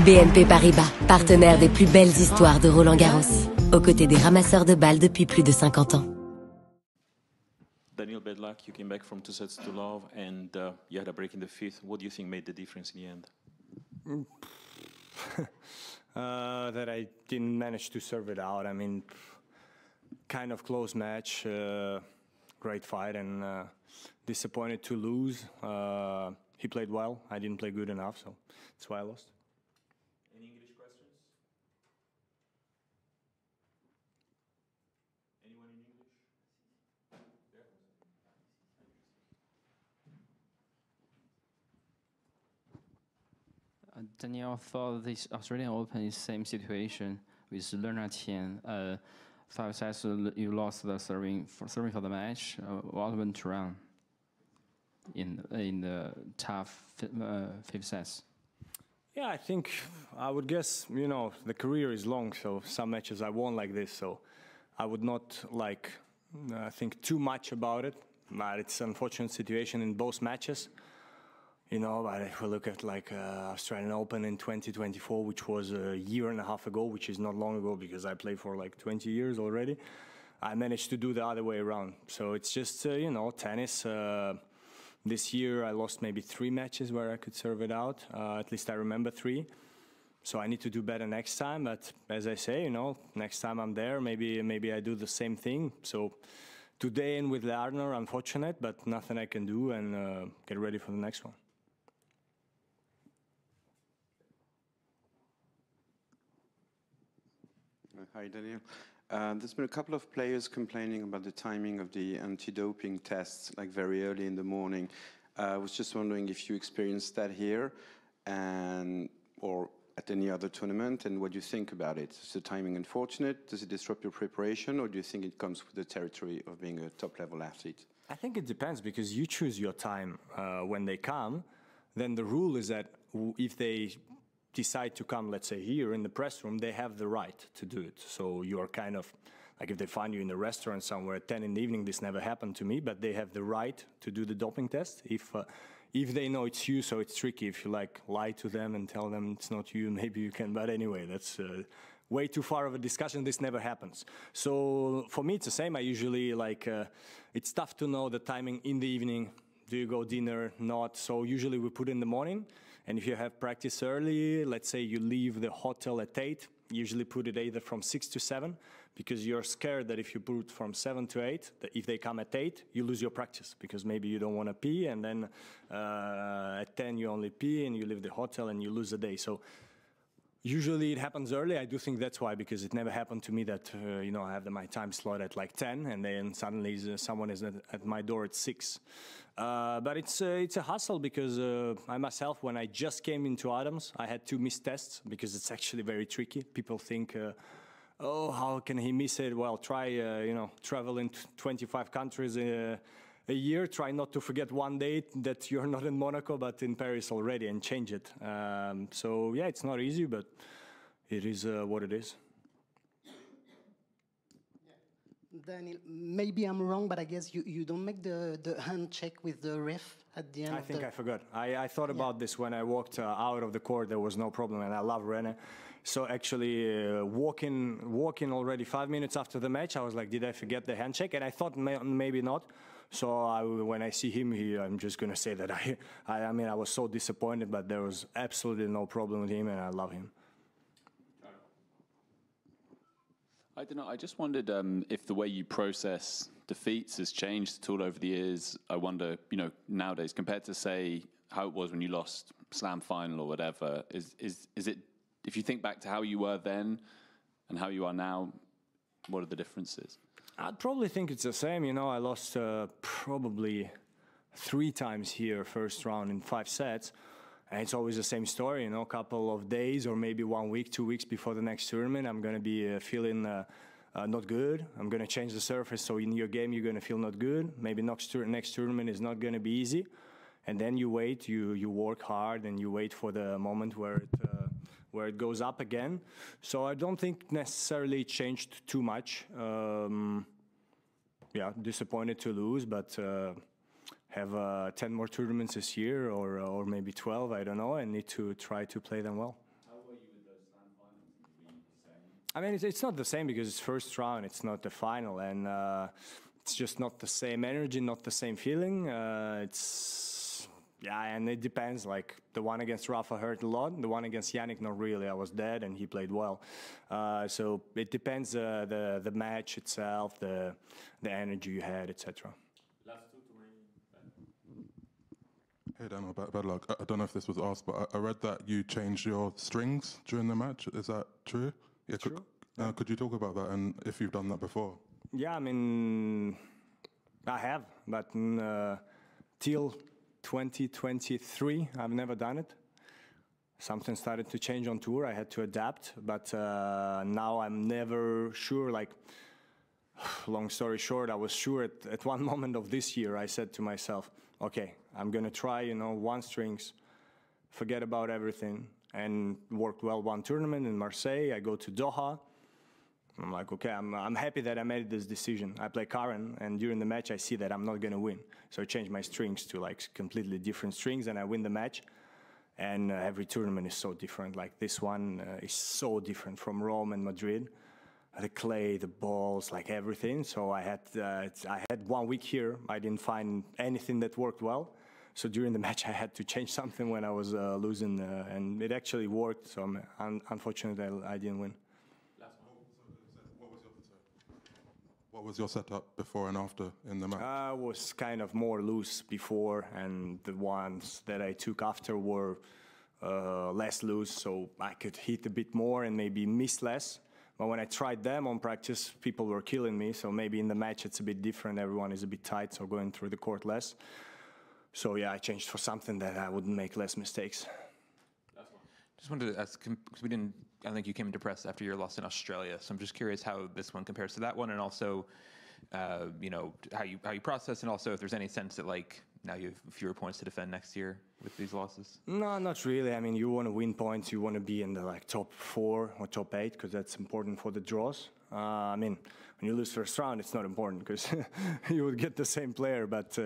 BNP Paribas, partenaire des plus belles histoires de Roland-Garros, aux côtés des ramasseurs de balles depuis plus de 50 ans. Daniil Medvedev, you came back from 2 sets to love, and you had a break in the fifth. What do you think made the difference in the end? That I didn't manage to serve it out. I mean, kind of close match, great fight, and disappointed to lose. He played well. I didn't play good enough, so that's why I lost. Any English questions? Anyone in English? Daniil, for this Australian Open, is same situation with Roland-Garros. 5 sets, you lost the serving for the match. What went wrong in the tough fifth sets? Yeah, I think, I would guess, you know, the career is long, so some matches I won like this, so I would not think too much about it, but it's an unfortunate situation in both matches. You know, but if we look at like Australian Open in 2024, which was a year and a half ago, which is not long ago because I played for like 20 years already, I managed to do the other way around. So it's just, you know, tennis. This year I lost maybe 3 matches where I could serve it out. At least I remember 3. So I need to do better next time. But as I say, you know, next time I'm there, maybe I do the same thing. So today and with Larner, unfortunate, but nothing I can do, and get ready for the next one. Hi, Daniil. There's been a couple of players complaining about the timing of the anti-doping tests, like very early in the morning. I was just wondering if you experienced that here, or at any other tournament, and what do you think about it? Is the timing unfortunate? Does it disrupt your preparation, or do you think it comes with the territory of being a top-level athlete? I think it depends, because you choose your time when they come. Then the rule is that if they decide to come, let's say here in the press room, they have the right to do it. So you're kind of, like if they find you in a restaurant somewhere at 10 in the evening, this never happened to me, but they have the right to do the doping test. If they know it's you, so it's tricky. If you like lie to them and tell them it's not you, maybe you can, but anyway, that's way too far of a discussion. This never happens. So for me, it's the same. I usually like, it's tough to know the timing in the evening. Do you go dinner, not? So usually we put in the morning. And if you have practice early, let's say you leave the hotel at 8, usually put it either from 6 to 7, because you're scared that if you put from 7 to 8, that if they come at 8, you lose your practice, because maybe you don't want to pee, and then at 10 you only pee, and you leave the hotel and you lose the day. So usually it happens early. I do think that's why, because it never happened to me that, you know, I have my time slot at like 10, and then suddenly someone is at my door at 6. But it's a hassle, because I myself, when I just came into Adams, I had 2 missed tests, because it's actually very tricky. People think, oh, how can he miss it? Well, try, you know, travel in 25 countries a year. Try not to forget one day that you're not in Monaco, but in Paris already, and change it. So yeah, it's not easy, but it is what it is. Daniil, maybe I'm wrong, but I guess you don't make the hand check with the ref at the end. I think I forgot. I thought about this when I walked out of the court. There was no problem, and I love René. So actually, walking already 5 minutes after the match, I was like, did I forget the hand check? And I thought maybe not. So when I see him here, I'm just going to say that I mean, I was so disappointed, but there was absolutely no problem with him, and I love him. I don't know. I just wondered if the way you process defeats has changed at all over the years. I wonder, you know, nowadays compared to say how it was when you lost Slam final or whatever. Is it, if you think back to how you were then and how you are now, what are the differences? I'd probably think it's the same. You know, I lost probably 3 times here first round in 5 sets. And it's always the same story, you know, a couple of days or maybe 1 week, 2 weeks before the next tournament, I'm going to be feeling not good. I'm going to change the surface, so in your game you're going to feel not good. Maybe next tournament is not going to be easy. And then you wait, you work hard, and you wait for the moment where it goes up again. So I don't think necessarily it changed too much. Yeah, disappointed to lose, but have 10 more tournaments this year, or maybe 12, I don't know, and need to try to play them well. How were you I mean, it's not the same because it's first round, it's not the final, and it's just not the same energy, not the same feeling. Yeah, and it depends. Like the one against Rafa hurt a lot. The one against Yannick, not really. I was dead, and he played well. So it depends the match itself, the energy you had, etc. Hey Daniil, bad luck. I don't know if this was asked, but I read that you changed your strings during the match. Is that true? Yeah. True. Could you talk about that and if you've done that before? Yeah, I mean, I have, but till 2023, I've never done it. Something started to change on tour. I had to adapt, but now I'm never sure. Like, long story short, I was sure at one moment of this year, I said to myself, okay, I'm going to try, one strings, forget about everything, and worked well one tournament in Marseille. I go to Doha. I'm like, okay, I'm happy that I made this decision. I play Karen, and during the match, I see that I'm not going to win. So I change my strings to like completely different strings, and I win the match. And every tournament is so different. Like this one is so different from Rome and Madrid. The clay, the balls, like everything. So I had 1 week here. I didn't find anything that worked well. So during the match, I had to change something when I was losing, and it actually worked. So unfortunately, I didn't win. What was your setup before and after in the match? I was kind of more loose before, and the ones that I took after were less loose, so I could hit a bit more and maybe miss less. But when I tried them on practice, people were killing me, so maybe in the match it's a bit different. Everyone is a bit tight, so going through the court less. So yeah, I changed for something that I wouldn't make less mistakes. Just wanted to ask, because I think you came into press after your loss in Australia, so I'm just curious how this one compares to that one, and also, how you process, and also if there's any sense that like now you have fewer points to defend next year with these losses. No, not really. I mean, you want to win points, you want to be in the like top 4 or top 8 because that's important for the draws. I mean, when you lose first round, it's not important because you would get the same player, but.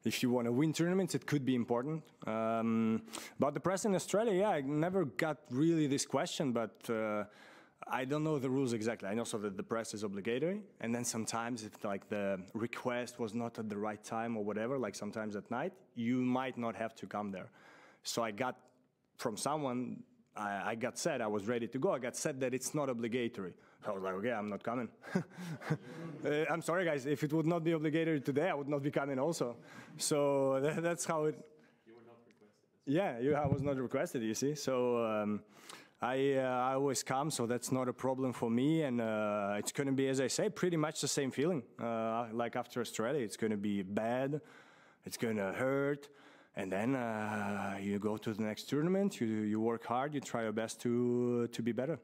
If you want to win tournaments, it could be important. About the press in Australia, yeah, I never got really this question, but I don't know the rules exactly. I know so that the press is obligatory, and then sometimes if like the request was not at the right time or whatever, like sometimes at night, you might not have to come there. So I got from someone, I got said I was ready to go. I got said that it's not obligatory. I was like, okay, I'm not coming. I'm sorry, guys. If it would not be obligatory today, I would not be coming also. So that's how it... You were not requested. Yeah, I was not requested, you see. So I always come, so that's not a problem for me. And it's going to be, as I say, pretty much the same feeling. Like after Australia, it's going to be bad. It's going to hurt. And then you go to the next tournament, you work hard, you try your best to be better.